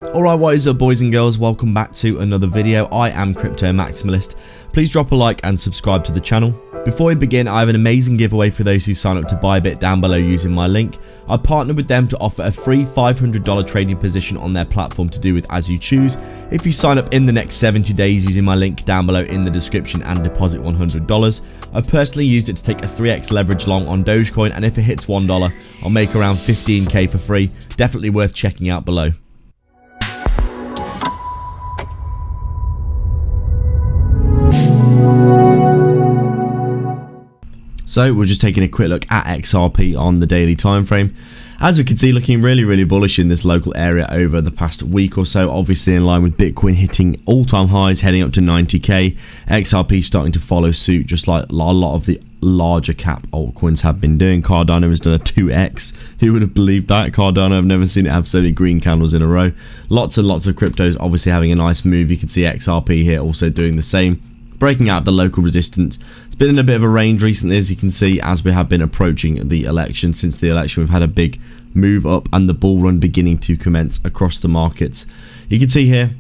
Alright, what is up boys and girls, welcome back to another video. I am Crypto Maximalist. Please drop a like and subscribe to the channel. Before we begin, I have an amazing giveaway for those who sign up to ByBit down below using my link. I partnered with them to offer a free $500 trading position on their platform to do with as you choose. If you sign up in the next 70 days using my link down below in the description and deposit $100. I personally used it to take a 3x leverage long on Dogecoin, and if it hits $1, I'll make around 15k for free. Definitely worth checking out below. So we're just taking a quick look at XRP on the daily time frame. As we can see, looking really bullish in this local area over the past week or so, obviously in line with Bitcoin hitting all-time highs, heading up to 90k. XRP starting to follow suit, just like a lot of the larger cap altcoins have been doing. Cardano has done a 2x. Who would have believed that? Cardano, I've never seen it have so many green candles in a row. Lots and lots of cryptos obviously having a nice move. You can see XRP here also doing the same, breaking out the local resistance. It's been in a bit of a range recently, as you can see, as we have been approaching the election. Since the election, we've had a big move up and the bull run beginning to commence across the markets. You can see here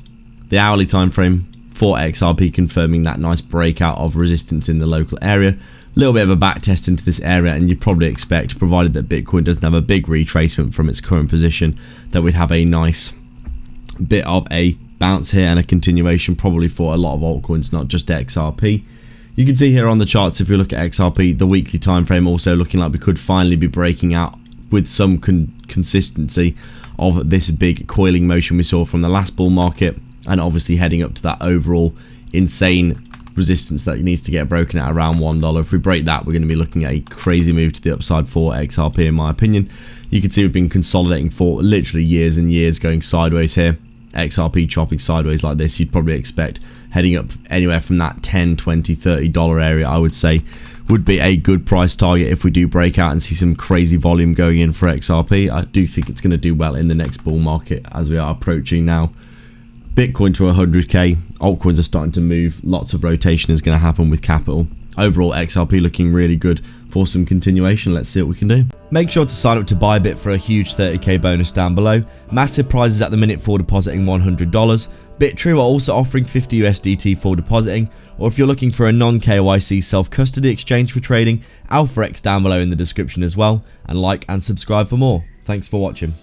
the hourly time frame for XRP confirming that nice breakout of resistance in the local area. A little bit of a back test into this area, and you'd probably expect, provided that Bitcoin doesn't have a big retracement from its current position, that we'd have a nice bit of a bounce here and a continuation probably for a lot of altcoins, not just XRP. You can see here on the charts, if you look at XRP, the weekly time frame also looking like we could finally be breaking out with some consistency of this big coiling motion we saw from the last bull market, and obviously heading up to that overall insane resistance that needs to get broken at around $1. If we break that, we're going to be looking at a crazy move to the upside for XRP, in my opinion. You can see we've been consolidating for literally years and years, going sideways here. XRP chopping sideways like this, you'd probably expect heading up anywhere from that $10, $20, $30 area, I would say would be a good price target if we do break out and see some crazy volume going in for XRP. I do think it's going to do well in the next bull market, as we are approaching now Bitcoin to 100k. Altcoins are starting to move, lots of rotation is going to happen with capital. Overall, XRP looking really good for some continuation. Let's see what we can do. Make sure to sign up to ByBit for a huge 30k bonus down below. Massive prizes at the minute for depositing $100. BitTrue are also offering 50 USDT for depositing, or if you're looking for a non-KYC self-custody exchange for trading, AlphaX down below in the description as well, and like and subscribe for more. Thanks for watching.